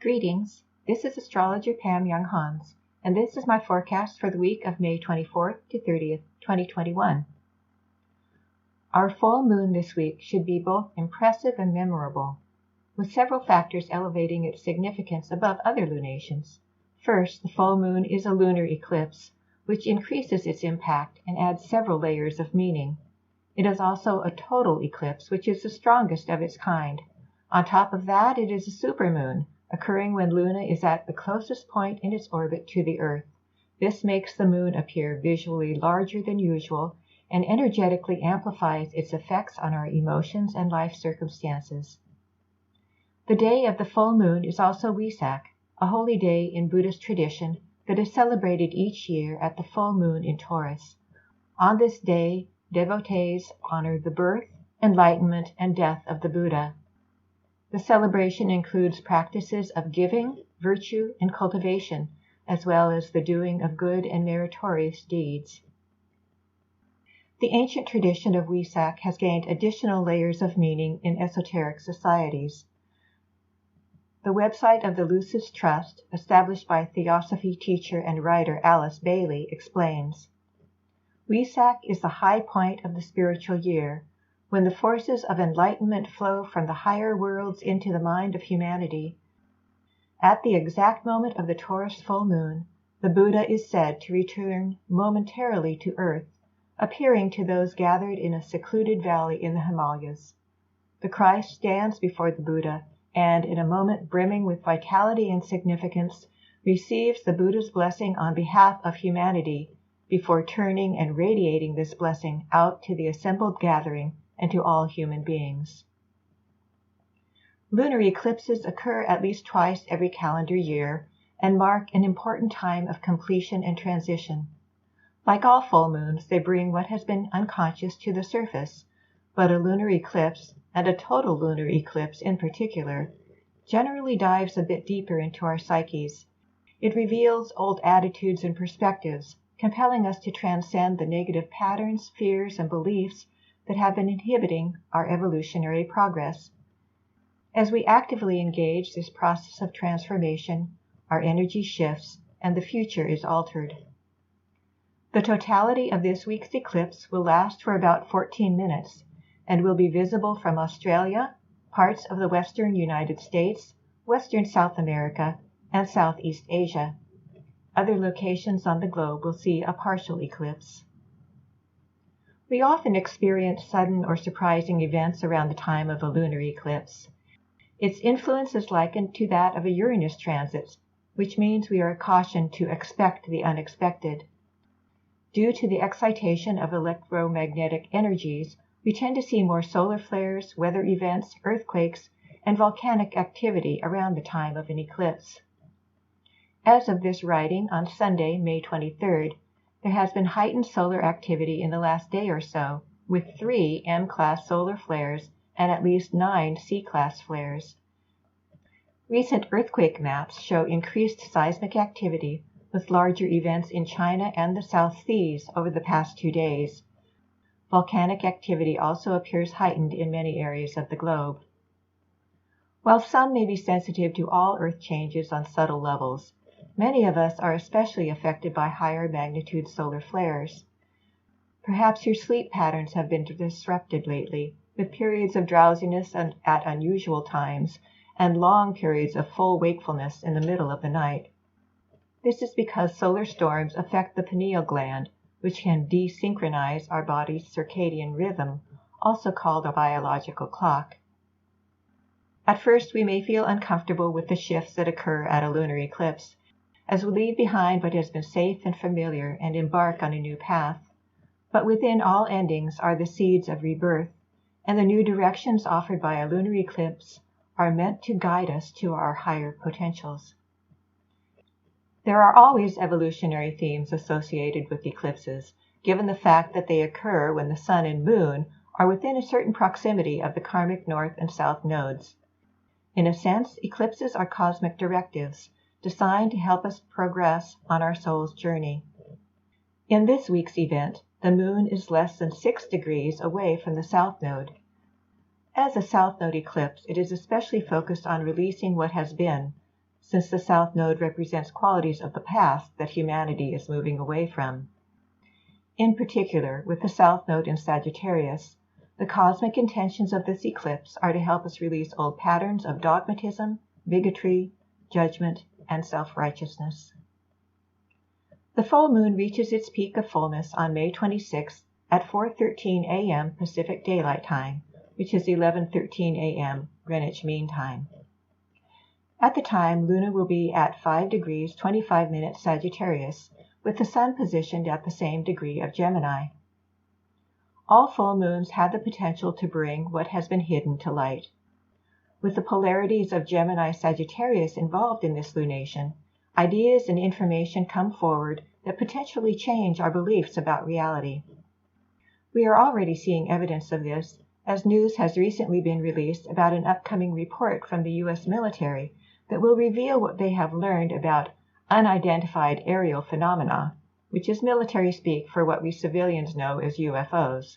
Greetings, this is Astrologer Pam Younghans, and this is my forecast for the week of May 24th to 30th, 2021. Our full moon this week should be both impressive and memorable, with several factors elevating its significance above other lunations. First, the full moon is a lunar eclipse, which increases its impact and adds several layers of meaning. It is also a total eclipse, which is the strongest of its kind. On top of that, it is a supermoon, occurring when Luna is at the closest point in its orbit to the Earth. This makes the moon appear visually larger than usual and energetically amplifies its effects on our emotions and life circumstances. The day of the full moon is also Wesak, a holy day in Buddhist tradition that is celebrated each year at the full moon in Taurus. On this day, devotees honor the birth, enlightenment, and death of the Buddha. The celebration includes practices of giving, virtue, and cultivation, as well as the doing of good and meritorious deeds. The ancient tradition of Wesak has gained additional layers of meaning in esoteric societies. The website of the Lucis Trust, established by theosophy teacher and writer Alice Bailey, explains, Wesak is the high point of the spiritual year, when the forces of enlightenment flow from the higher worlds into the mind of humanity. At the exact moment of the Taurus full moon, the Buddha is said to return momentarily to Earth, appearing to those gathered in a secluded valley in the Himalayas. The Christ stands before the Buddha, and in a moment brimming with vitality and significance, receives the Buddha's blessing on behalf of humanity, before turning and radiating this blessing out to the assembled gathering and to all human beings. Lunar eclipses occur at least twice every calendar year and mark an important time of completion and transition. Like all full moons, they bring what has been unconscious to the surface, but a lunar eclipse, and a total lunar eclipse in particular, generally dives a bit deeper into our psyches. It reveals old attitudes and perspectives, compelling us to transcend the negative patterns, fears, and beliefs that have been inhibiting our evolutionary progress. As we actively engage this process of transformation, our energy shifts and the future is altered. The totality of this week's eclipse will last for about 14 minutes and will be visible from Australia, parts of the western United States, western South America, and Southeast Asia. Other locations on the globe will see a partial eclipse. We often experience sudden or surprising events around the time of a lunar eclipse. Its influence is likened to that of a Uranus transit, which means we are cautioned to expect the unexpected. Due to the excitation of electromagnetic energies, we tend to see more solar flares, weather events, earthquakes, and volcanic activity around the time of an eclipse. As of this writing on Sunday, May 23rd, there has been heightened solar activity in the last day or so, with 3 M-class solar flares and at least 9 C-class flares. Recent earthquake maps show increased seismic activity, with larger events in China and the South Seas over the past 2 days. Volcanic activity also appears heightened in many areas of the globe. While some may be sensitive to all Earth changes on subtle levels, many of us are especially affected by higher magnitude solar flares. Perhaps your sleep patterns have been disrupted lately, with periods of drowsiness at unusual times, and long periods of full wakefulness in the middle of the night. This is because solar storms affect the pineal gland, which can desynchronize our body's circadian rhythm, also called a biological clock. At first, we may feel uncomfortable with the shifts that occur at a lunar eclipse, as we leave behind what has been safe and familiar and embark on a new path. But within all endings are the seeds of rebirth, and the new directions offered by a lunar eclipse are meant to guide us to our higher potentials. There are always evolutionary themes associated with eclipses, given the fact that they occur when the sun and moon are within a certain proximity of the karmic north and south nodes. In a sense, eclipses are cosmic directives, designed to help us progress on our soul's journey. In this week's event, the moon is less than 6 degrees away from the south node. As a south node eclipse, it is especially focused on releasing what has been, since the South Node represents qualities of the past that humanity is moving away from. In particular, with the South Node in Sagittarius, the cosmic intentions of this eclipse are to help us release old patterns of dogmatism, bigotry, judgment, and self-righteousness. The full moon reaches its peak of fullness on May 26th at 4:13 a.m. Pacific Daylight Time, which is 11:13 a.m. Greenwich Mean Time. At the time, Luna will be at 5 degrees 25 minutes Sagittarius, with the Sun positioned at the same degree of Gemini. All full moons have the potential to bring what has been hidden to light. With the polarities of Gemini-Sagittarius involved in this lunation, ideas and information come forward that potentially change our beliefs about reality. We are already seeing evidence of this, as news has recently been released about an upcoming report from the U.S. military that will reveal what they have learned about unidentified aerial phenomena, which is military speak for what we civilians know as UFOs.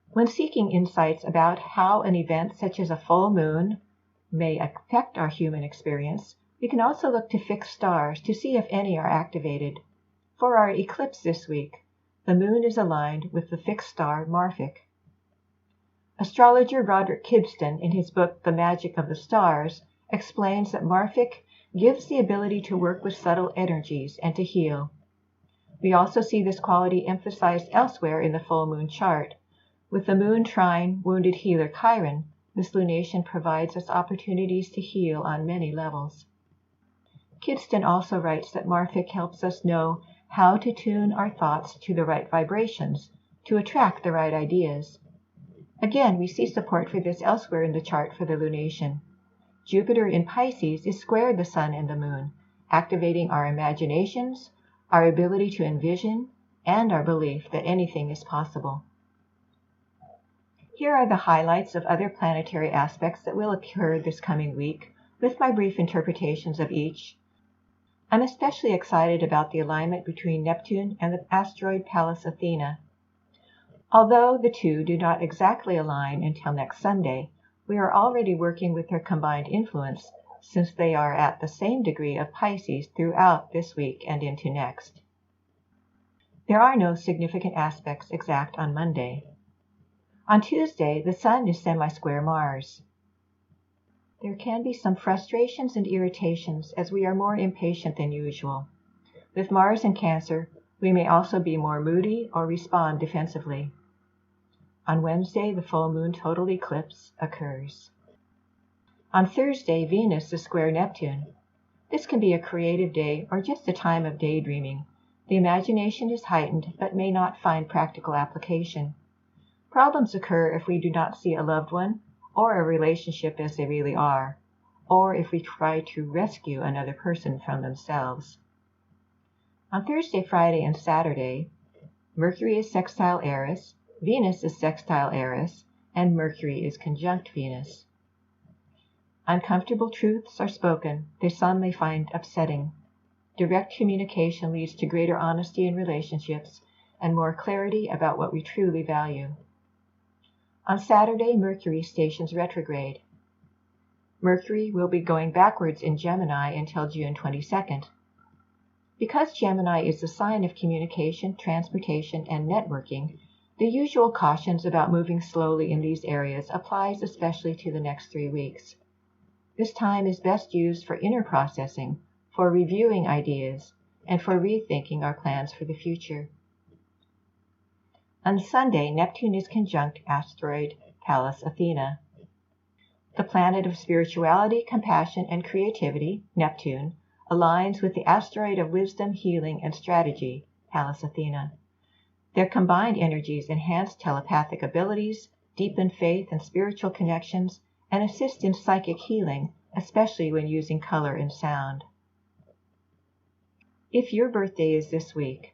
When seeking insights about how an event such as a full moon may affect our human experience, we can also look to fixed stars to see if any are activated. For our eclipse this week, the moon is aligned with the fixed star Marfic. Astrologer Roderick Kibston, in his book The Magic of the Stars, explains that Marfic gives the ability to work with subtle energies and to heal. We also see this quality emphasized elsewhere in the full moon chart. With the moon trine wounded healer Chiron, this lunation provides us opportunities to heal on many levels. Kibston also writes that Marfic helps us know how to tune our thoughts to the right vibrations, to attract the right ideas. Again, we see support for this elsewhere in the chart for the lunation. Jupiter in Pisces is squared the Sun and the Moon, activating our imaginations, our ability to envision, and our belief that anything is possible. Here are the highlights of other planetary aspects that will occur this coming week, with my brief interpretations of each. I'm especially excited about the alignment between Neptune and the asteroid Pallas Athena. Although the two do not exactly align until next Sunday, we are already working with their combined influence, since they are at the same degree of Pisces throughout this week and into next. There are no significant aspects exact on Monday. On Tuesday, the Sun is semi-square Mars. There can be some frustrations and irritations as we are more impatient than usual. With Mars in Cancer, we may also be more moody or respond defensively. On Wednesday, the full moon total eclipse occurs. On Thursday, Venus is square Neptune. This can be a creative day or just a time of daydreaming. The imagination is heightened but may not find practical application. Problems occur if we do not see a loved one or a relationship as they really are, or if we try to rescue another person from themselves. On Thursday, Friday, and Saturday, Mercury is sextile Eris, Venus is sextile Eris, and Mercury is conjunct Venus. Uncomfortable truths are spoken that some may find upsetting. Direct communication leads to greater honesty in relationships and more clarity about what we truly value. On Saturday, Mercury stations retrograde. Mercury will be going backwards in Gemini until June 22nd. Because Gemini is the sign of communication, transportation, and networking, the usual cautions about moving slowly in these areas applies especially to the next 3 weeks. This time is best used for inner processing, for reviewing ideas, and for rethinking our plans for the future. On Sunday, Neptune is conjunct asteroid Pallas Athena. The planet of spirituality, compassion, and creativity, Neptune, aligns with the asteroid of wisdom, healing, and strategy, Pallas Athena. Their combined energies enhance telepathic abilities, deepen faith and spiritual connections, and assist in psychic healing, especially when using color and sound. If your birthday is this week,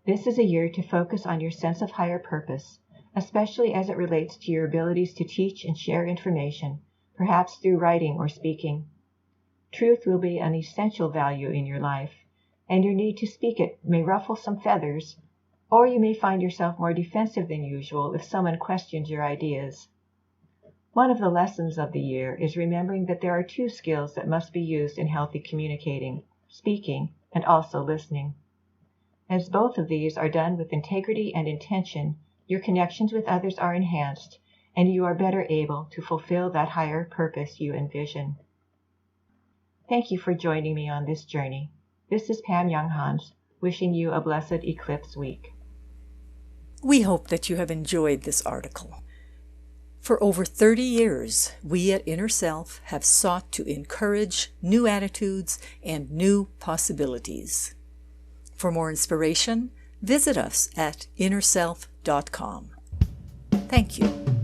this is a year to focus on your sense of higher purpose, especially as it relates to your abilities to teach and share information, perhaps through writing or speaking. Truth will be an essential value in your life, and your need to speak it may ruffle some feathers, or you may find yourself more defensive than usual if someone questions your ideas. One of the lessons of the year is remembering that there are two skills that must be used in healthy communicating: speaking and also listening. As both of these are done with integrity and intention, your connections with others are enhanced, and you are better able to fulfill that higher purpose you envision. Thank you for joining me on this journey. This is Pam Younghans, wishing you a blessed eclipse week. We hope that you have enjoyed this article. For over 30 years, we at Inner Self have sought to encourage new attitudes and new possibilities. For more inspiration, visit us at innerself.com. Thank you.